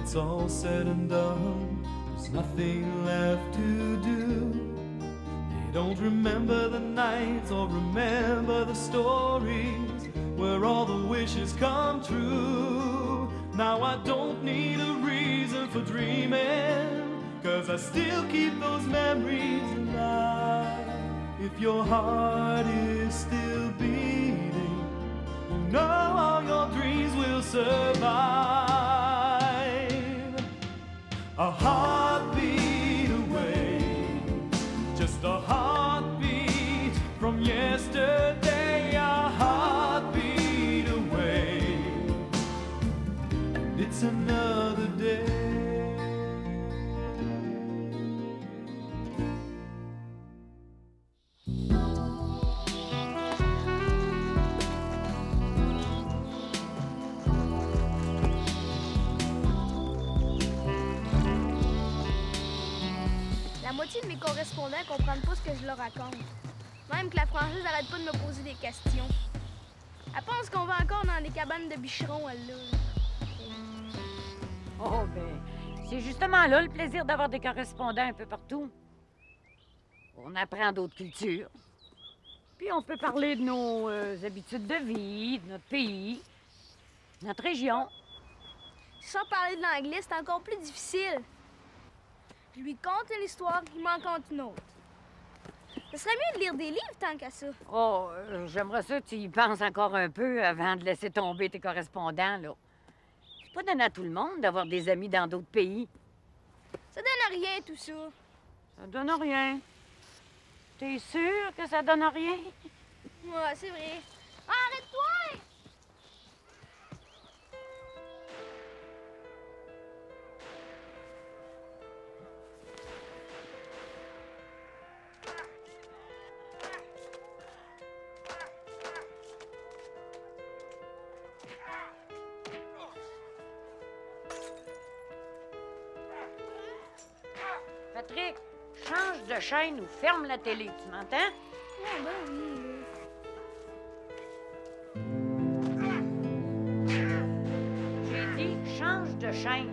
it's all said and done, there's nothing left to do. They don't remember the nights or remember the stories where all the wishes come true. Now I don't need a reason for dreaming, 'cause I still keep those memories alive. If your heart is still beating, you know all your dreams will survive. A heartbeat away, just a heartbeat from yesterday. A heartbeat away, and it's another day. La moitié de mes correspondants comprennent pas ce que je leur raconte. Même que la Française arrête pas de me poser des questions. Elle pense qu'on va encore dans les cabanes de bûcherons, elle, là. Oh, ben, c'est justement là le plaisir d'avoir des correspondants un peu partout. On apprend d'autres cultures. Puis on peut parler de nos habitudes de vie, de notre pays, de notre région. Sans parler de l'anglais, c'est encore plus difficile. Je lui conte une histoire, il m'en conte une autre. Ce serait mieux de lire des livres tant qu'à ça. Oh, j'aimerais ça que tu y penses encore un peu avant de laisser tomber tes correspondants, là. C'est pas donné à tout le monde d'avoir des amis dans d'autres pays. Ça donne rien, tout ça. Ça donne rien. T'es sûr que ça donne rien? Ouais, c'est vrai. Ah, arrête-toi! Patrick, change de chaîne ou ferme la télé, tu m'entends? Ouais, ben oui. J'ai dit change de chaîne.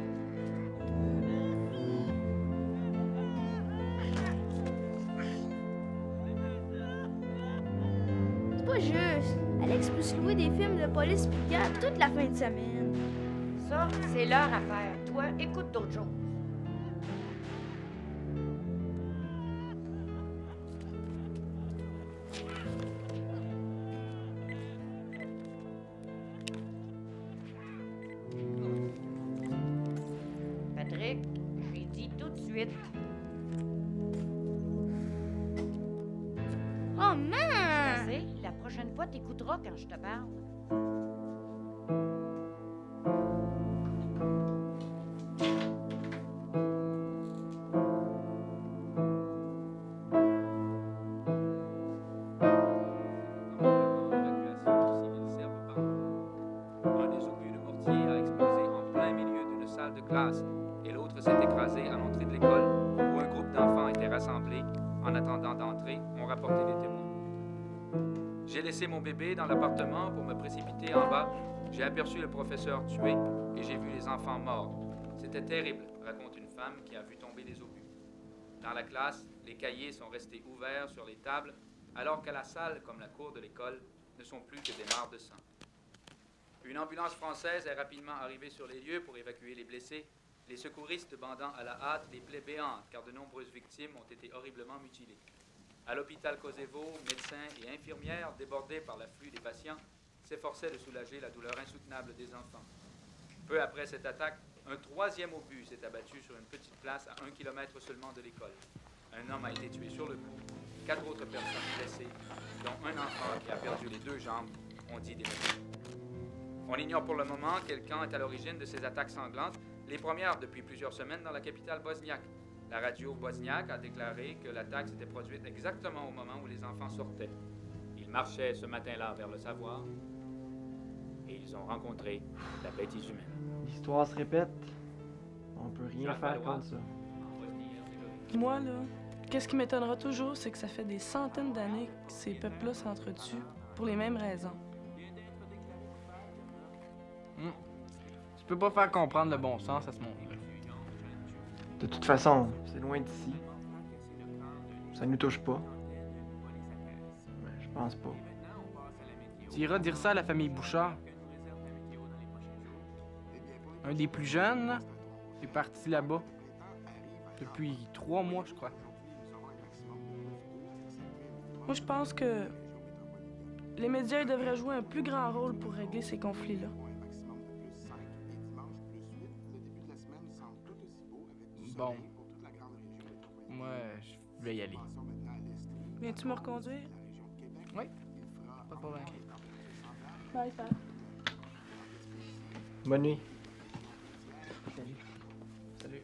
C'est pas juste. Alex peut se louer des films de police pis de guerre toute la fin de semaine. Ça, c'est leur affaire. Toi, écoute d'autres choses. Patrick, j'ai dit tout de suite. Oh, man! Tu sais, la prochaine fois, t'écouteras quand je te parle. Un des obus de mortier a explosé en plein milieu d'une salle de classe et l'autre s'est écrasé à l'entrée de l'école où un groupe d'enfants était rassemblé. En attendant d'entrer, ont rapporté des témoins. J'ai laissé mon bébé dans l'appartement pour me précipiter en bas. J'ai aperçu le professeur tué et j'ai vu les enfants morts. C'était terrible, raconte une femme qui a vu tomber des obus. Dans la classe, les cahiers sont restés ouverts sur les tables, alors qu'à la salle, comme la cour de l'école, ne sont plus que des mares de sang. Une ambulance française est rapidement arrivée sur les lieux pour évacuer les blessés, les secouristes bandant à la hâte les plaies béantes, car de nombreuses victimes ont été horriblement mutilées. À l'hôpital Kosevo, médecins et infirmières, débordés par l'afflux des patients, s'efforçaient de soulager la douleur insoutenable des enfants. Peu après cette attaque, un troisième obus s'est abattu sur une petite place à 1 kilomètre seulement de l'école. Un homme a été tué sur le coup. 4 autres personnes blessées, dont un enfant qui a perdu les 2 jambes, ont dit des médecins. On ignore pour le moment quel camp est à l'origine de ces attaques sanglantes, les premières depuis plusieurs semaines dans la capitale bosniaque. La radio bosniaque a déclaré que l'attaque s'était produite exactement au moment où les enfants sortaient. Ils marchaient ce matin-là vers le savoir et ils ont rencontré la bêtise humaine. L'histoire se répète. On peut rien faire contre ça. Moi, là, qu'est-ce qui m'étonnera toujours, c'est que ça fait des centaines d'années que ces peuples-là s'entretuent pour les mêmes raisons. Tu peux pas faire comprendre le bon sens à ce monde-là. De toute façon, c'est loin d'ici. Ça nous touche pas. Mais je pense pas. Tu iras dire ça à la famille Bouchard. Un des plus jeunes, là, est parti là-bas. Depuis 3 mois, je crois. Moi, je pense que les médias ils devraient jouer un plus grand rôle pour régler ces conflits-là. Bon. Moi, je vais y aller. Viens-tu me reconduire? Oui. Pas de problème. Bye, Pat. Bonne nuit. Salut. Salut.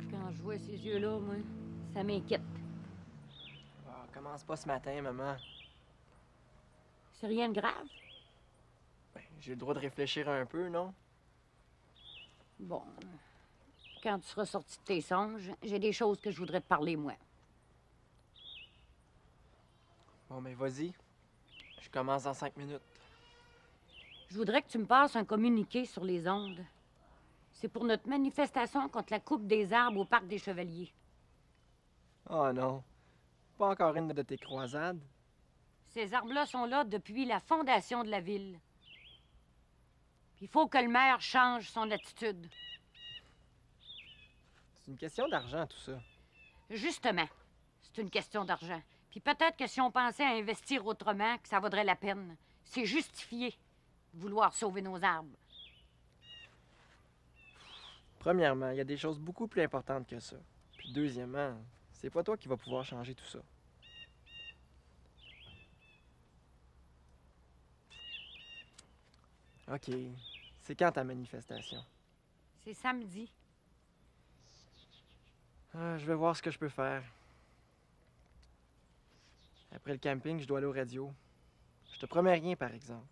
Quand je vois ces yeux-là, moi, ça m'inquiète. Ah, commence pas ce matin, maman. C'est rien de grave? Ben, j'ai le droit de réfléchir un peu, non? Bon, quand tu seras sorti de tes songes, j'ai des choses que je voudrais te parler, moi. Bon, ben vas-y. Je commence dans 5 minutes. Je voudrais que tu me passes un communiqué sur les ondes. C'est pour notre manifestation contre la coupe des arbres au Parc des Chevaliers. Oh non. Pas encore une de tes croisades? Ces arbres-là sont là depuis la fondation de la ville. Puis il faut que le maire change son attitude. C'est une question d'argent, tout ça. Justement, c'est une question d'argent. Puis peut-être que si on pensait à investir autrement, que ça vaudrait la peine. C'est justifié de vouloir sauver nos arbres. Premièrement, il y a des choses beaucoup plus importantes que ça. Puis deuxièmement, c'est pas toi qui vas pouvoir changer tout ça. OK. C'est quand ta manifestation? C'est samedi. Ah, je vais voir ce que je peux faire. Après le camping, je dois aller au radio. Je te promets rien, par exemple.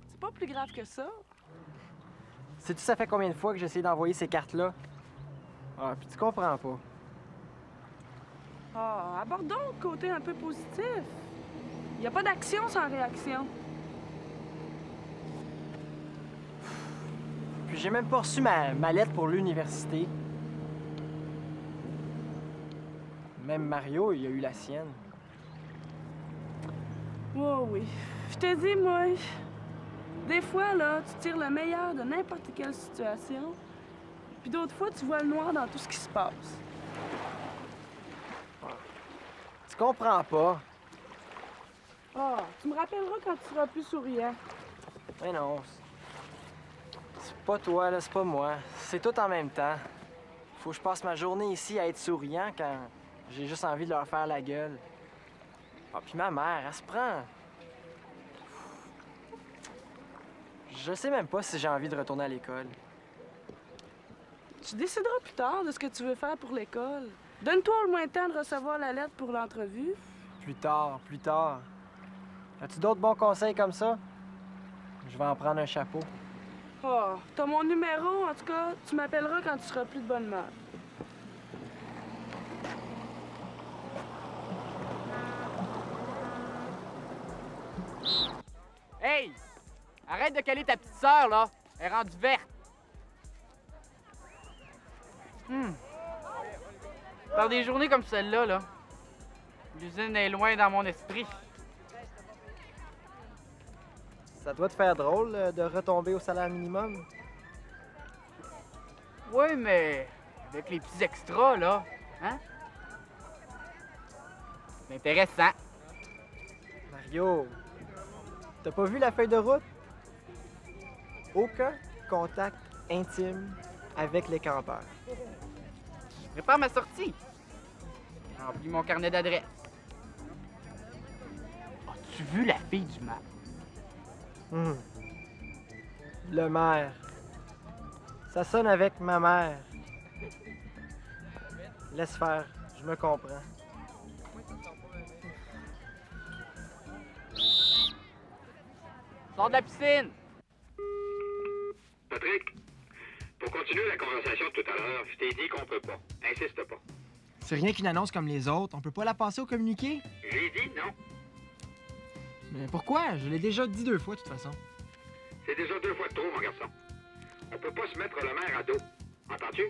C'est pas plus grave que ça. Sais-tu ça fait combien de fois que j'ai essayé d'envoyer ces cartes-là? Ah, puis tu comprends pas. Ah, abordons le côté un peu positif. Il n'y a pas d'action sans réaction. Puis j'ai même pas reçu ma lettre pour l'université. Même Mario, il a eu la sienne. Oh oui. Je te dis, moi, des fois, là, tu tires le meilleur de n'importe quelle situation, puis d'autres fois, tu vois le noir dans tout ce qui se passe. Tu comprends pas? Ah, tu me rappelleras quand tu seras plus souriant. Mais non. C'est pas toi, là, c'est pas moi. C'est tout en même temps. Faut que je passe ma journée ici à être souriant quand j'ai juste envie de leur faire la gueule. Ah, puis ma mère, elle se prend. Je sais même pas si j'ai envie de retourner à l'école. Tu décideras plus tard de ce que tu veux faire pour l'école. Donne-toi au moins le temps de recevoir la lettre pour l'entrevue. Plus tard, plus tard. As-tu d'autres bons conseils comme ça? Je vais en prendre un chapeau. Ah, t'as mon numéro, en tout cas, tu m'appelleras quand tu seras plus de bonne humeur. Hey! Arrête de caler ta petite sœur, là! Elle est rendue verte! Par des journées comme celle-là, là, l'usine est loin dans mon esprit. Ça doit te faire drôle de retomber au salaire minimum? Oui, mais avec les petits extras, là, hein? C'est intéressant. Mario, t'as pas vu la feuille de route? Aucun contact intime avec les campeurs. Prépare ma sortie. Remplis mon carnet d'adresse. As-tu vu la fille du maire? Hum. Le maire. Ça sonne avec ma mère. Laisse faire, je me comprends. Sors de la piscine! Patrick, pour continuer la conversation de tout à l'heure, je t'ai dit qu'on peut pas. Insiste pas. C'est rien qu'une annonce comme les autres, on peut pas la passer au communiqué? J'ai dit non. Mais pourquoi? Je l'ai déjà dit 2 fois de toute façon. C'est déjà 2 fois de trop, mon garçon. On peut pas se mettre le maire à dos. Entends-tu?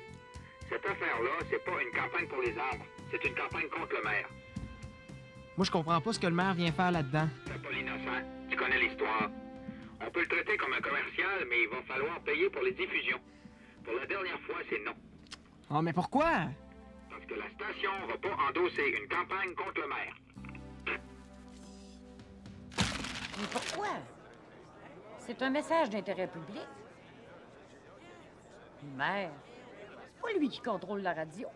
Cette affaire-là, c'est pas une campagne pour les arbres. C'est une campagne contre le maire. Moi, je comprends pas ce que le maire vient faire là-dedans. Fais pas l'innocent. Tu connais l'histoire. On peut le traiter comme un commercial, mais il va falloir payer pour les diffusions. Pour la dernière fois, c'est non. Oh, mais pourquoi? Parce que la station va pas endosser une campagne contre le maire. Mais pourquoi? C'est un message d'intérêt public. Le maire, c'est pas lui qui contrôle la radio.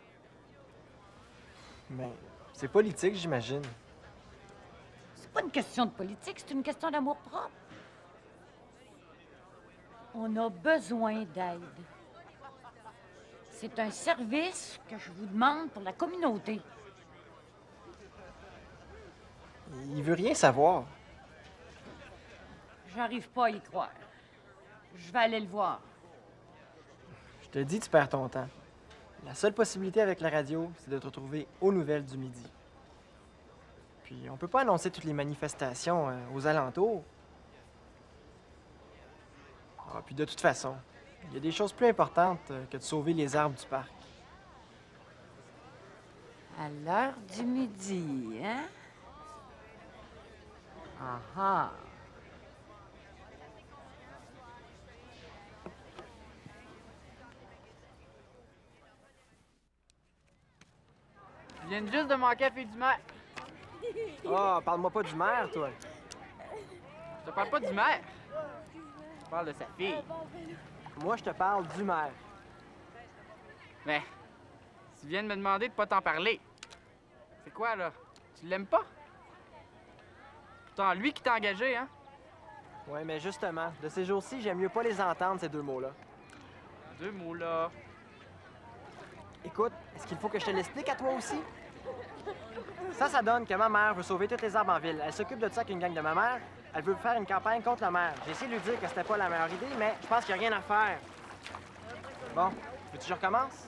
Mais c'est politique, j'imagine. C'est pas une question de politique, c'est une question d'amour-propre. On a besoin d'aide. C'est un service que je vous demande pour la communauté. Il veut rien savoir. J'arrive pas à y croire. Je vais aller le voir. Je te dis, tu perds ton temps. La seule possibilité avec la radio, c'est de te retrouver aux nouvelles du midi. Puis, on peut pas annoncer toutes les manifestations aux alentours. Ah, puis de toute façon, il y a des choses plus importantes que de sauver les arbres du parc. À l'heure du midi, hein? Ah ah! Tu viens juste de manquer à la fille du maire. Ah, parle-moi pas du maire, toi. Je te parle pas du maire. Je parle de sa fille. Moi, je te parle du maire. Mais, tu viens de me demander de pas t'en parler. C'est quoi, là? Tu l'aimes pas? Pourtant, lui qui t'a engagé, hein? Ouais, mais justement, de ces jours-ci, j'aime mieux pas les entendre, ces 2 mots-là. 2 mots, là. Écoute, est-ce qu'il faut que je te l'explique à toi aussi? Ça donne que ma mère veut sauver toutes les arbres en ville. Elle s'occupe de ça avec une gang de ma mère. Elle veut faire une campagne contre le maire. J'ai essayé de lui dire que c'était pas la meilleure idée, mais je pense qu'il n'y a rien à faire. Bon, veux-tu que je recommence?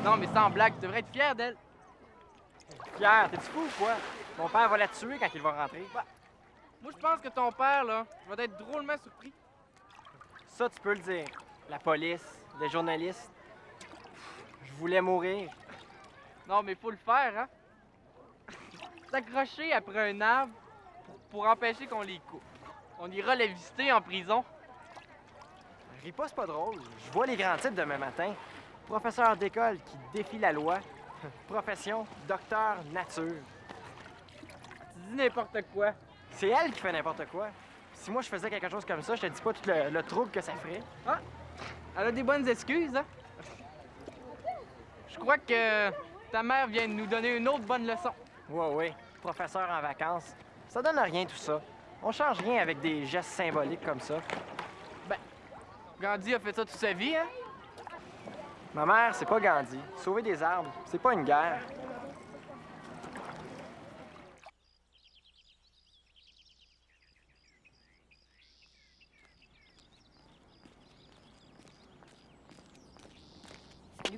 Non, mais sans blague, tu devrais être fier d'elle. Pierre, t'es-tu fou ou quoi? Mon père va la tuer quand il va rentrer. Moi, je pense que ton père, là, va être drôlement surpris. Ça, tu peux le dire. La police, les journalistes. Je voulais mourir. Non, mais faut le faire, hein? S'accrocher après un arbre pour empêcher qu'on les coupe. On ira les visiter en prison. Ris pas, c'est pas drôle. Je vois les grands titres demain matin. Professeur d'école qui défie la loi. Profession, docteur, nature. Tu dis n'importe quoi. C'est elle qui fait n'importe quoi. Si moi je faisais quelque chose comme ça, je te dis pas tout le trouble que ça ferait. Ah! Elle a des bonnes excuses, hein? Je crois que ta mère vient de nous donner une autre bonne leçon. Ouais, professeur en vacances. Ça donne rien tout ça. On change rien avec des gestes symboliques comme ça. Ben, Gandhi a fait ça toute sa vie, hein? Ma mère, c'est pas Gandhi. Sauver des arbres, c'est pas une guerre.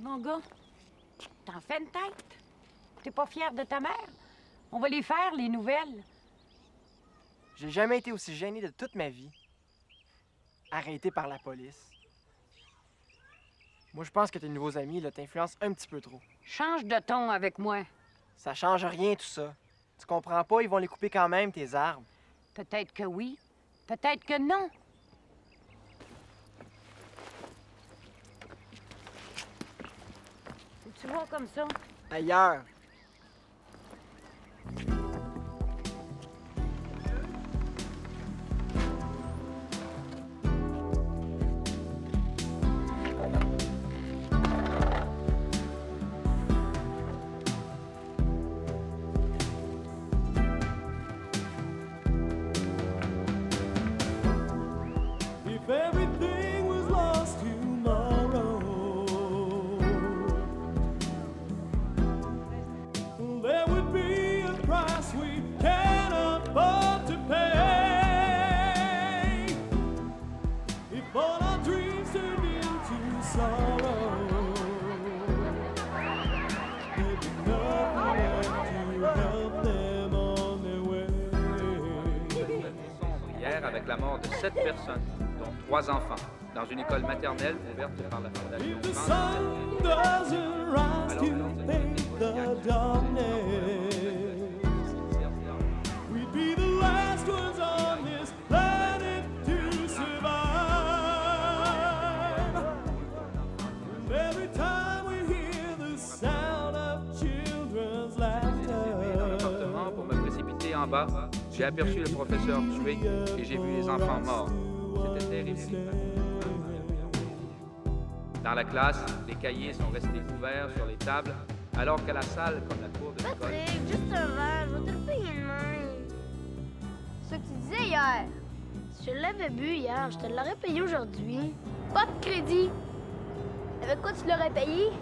mon gars, t'en fais une tête. T'es pas fier de ta mère? On va les faire, les nouvelles. J'ai jamais été aussi gêné de toute ma vie. Arrêté par la police. Moi, je pense que tes nouveaux amis là, t'influencent un petit peu trop. Change de ton avec moi. Ça change rien, tout ça. Tu comprends pas, ils vont les couper quand même, tes arbres. Peut-être que oui, peut-être que non. Tu vois comme ça? Ailleurs. If everything was lost tomorrow, there would be a price we can't afford to pay. If all our dreams turned into sorrow, there'd be nothing left to help them on their way. Hier, avec la mort de 7 personnes, dont 3 enfants, dans une école maternelle ouverte par la Fondation If the France. sun doesn't rise to paint the darkness, we'd be the last ones on this planet to survive. And every time we hear the sound of children's Appartement pour me précipiter en bas, j'ai aperçu le professeur tué et j'ai vu les enfants morts. C'était terrible. Dans la classe, les cahiers sont restés ouverts sur les tables, alors qu'à la salle, comme la cour de l'école... Patrick, juste un verre, je vais te le payer demain. C'est ce que tu disais hier. Si je l'avais bu hier, je te l'aurais payé aujourd'hui. Pas de crédit. Avec quoi tu l'aurais payé?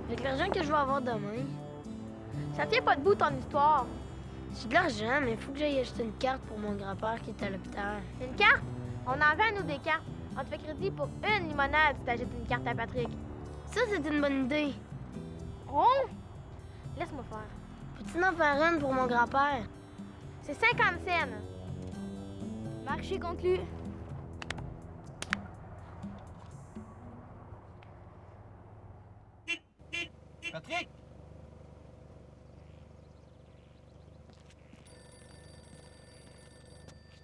Avec l'argent que je vais avoir demain. Ça tient pas debout ton histoire. J'ai de l'argent, mais il faut que j'aille acheter une carte pour mon grand-père qui est à l'hôpital. Une carte? On en vend, nous, des cartes. On te fait crédit pour une limonade si t'achètes une carte à Patrick. Ça, c'est une bonne idée. Oh! Laisse-moi faire. Peux-tu en faire une pour mon grand-père? C'est 50 cents. Marché conclu. Patrick!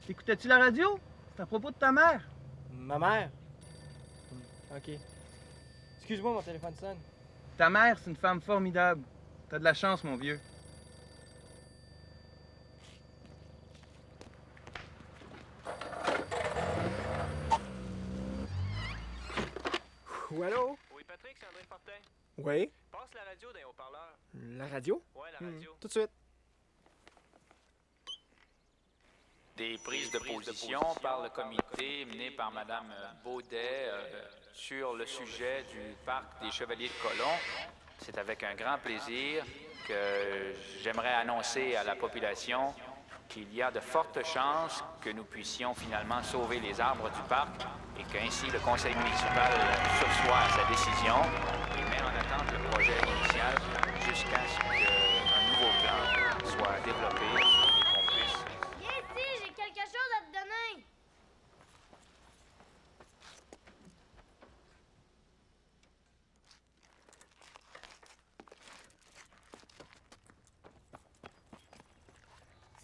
Écoutais-tu la radio? C'est à propos de ta mère. Ma mère? OK. Excuse-moi, mon téléphone sonne. Ta mère, c'est une femme formidable. T'as de la chance, mon vieux. Allô? Oui, Patrick, c'est André Fortin. Oui? Passe la radio d'un haut-parleur. La radio? Ouais, la radio. Tout de suite. Des prises de position par le comité mené par Mme Baudet sur le sujet du parc des Chevaliers de Colomb. C'est avec un grand plaisir que j'aimerais annoncer à la population qu'il y a de fortes chances que nous puissions finalement sauver les arbres du parc et qu'ainsi le conseil municipal sursoit à sa décision et met en attente le projet initial jusqu'à ce qu'un nouveau plan soit développé et qu'on puisse... Viens ici, j'ai quelque chose à te donner.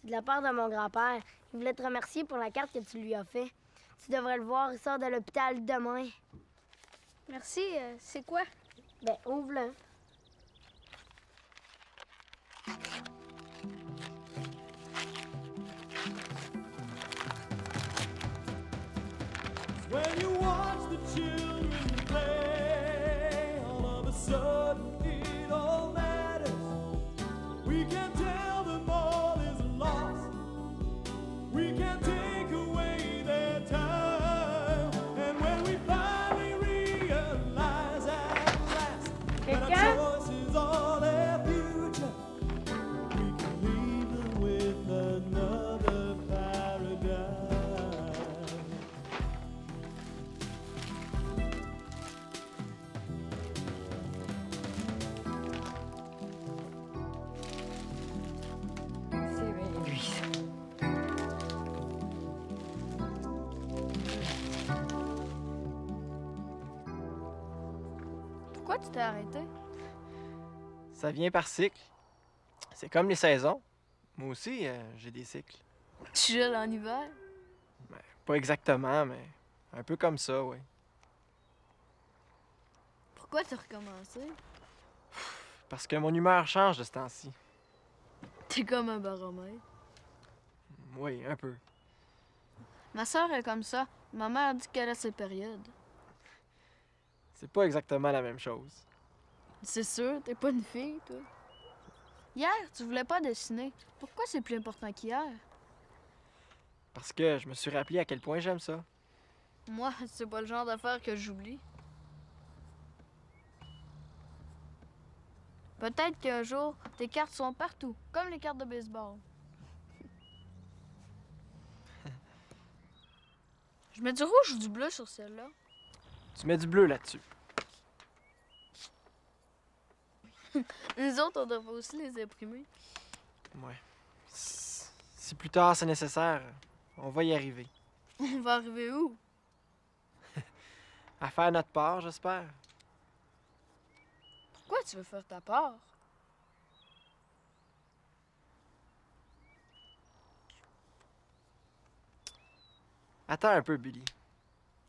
C'est de la part de mon grand-père. Il voulait te remercier pour la carte que tu lui as fait. Tu devrais le voir, il sort de l'hôpital demain. Merci. C'est quoi? Ben, ouvre-le. When you watch the children play, all of a sudden it all matters. We can tell them all is lost. We can take away their time. And when we finally realize at last that our choices are their future, we can leave them with another paradise. tu t'es arrêté? Ça vient par cycle. C'est comme les saisons. Moi aussi, j'ai des cycles. Tu gèles en hiver? Ben, pas exactement, mais un peu comme ça, oui. Pourquoi t'as recommencé? Parce que mon humeur change de ce temps-ci. T'es comme un baromètre. Oui, un peu. Ma sœur est comme ça. Ma mère dit qu'elle a ses périodes. C'est pas exactement la même chose. C'est sûr, t'es pas une fille, toi. Hier, tu voulais pas dessiner. Pourquoi c'est plus important qu'hier? Parce que je me suis rappelé à quel point j'aime ça. Moi, c'est pas le genre d'affaire que j'oublie. Peut-être qu'un jour, tes cartes sont partout, comme les cartes de baseball. Je mets du rouge ou du bleu sur celle-là? Tu mets du bleu là-dessus. Nous autres, on devrait aussi les imprimer. Ouais. Si plus tard c'est nécessaire, on va y arriver. On va arriver où? À faire notre part, j'espère. Pourquoi tu veux faire ta part? Attends un peu, Billy.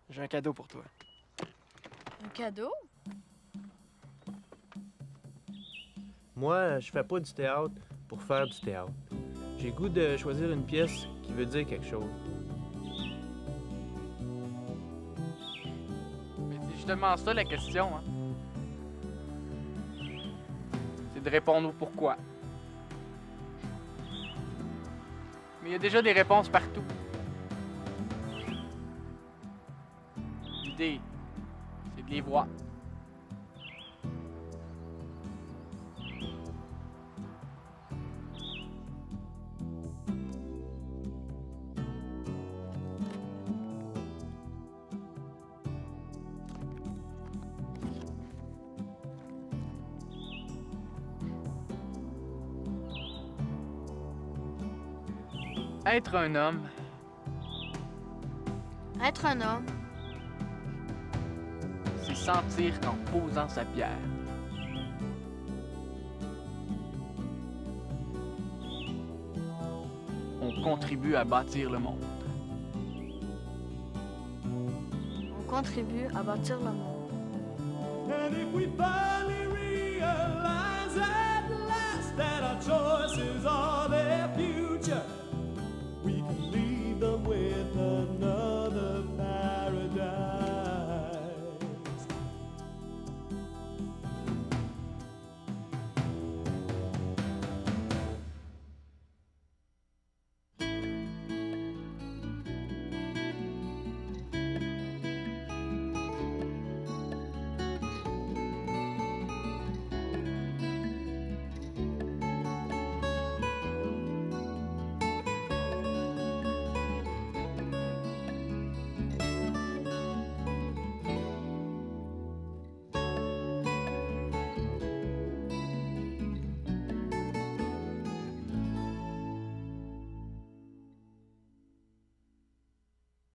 J'ai un cadeau pour toi. Un cadeau? Moi, je fais pas du théâtre pour faire du théâtre. J'ai le goût de choisir une pièce qui veut dire quelque chose. Mais c'est justement ça la question, hein. C'est de répondre au pourquoi. Mais il y a déjà des réponses partout. L'idée, c'est de les voir. Être un homme, Être un homme, c'est sentir qu'en posant sa pierre, on contribue à bâtir le monde. on contribue à bâtir le monde. And if we finally realize at last that our choices are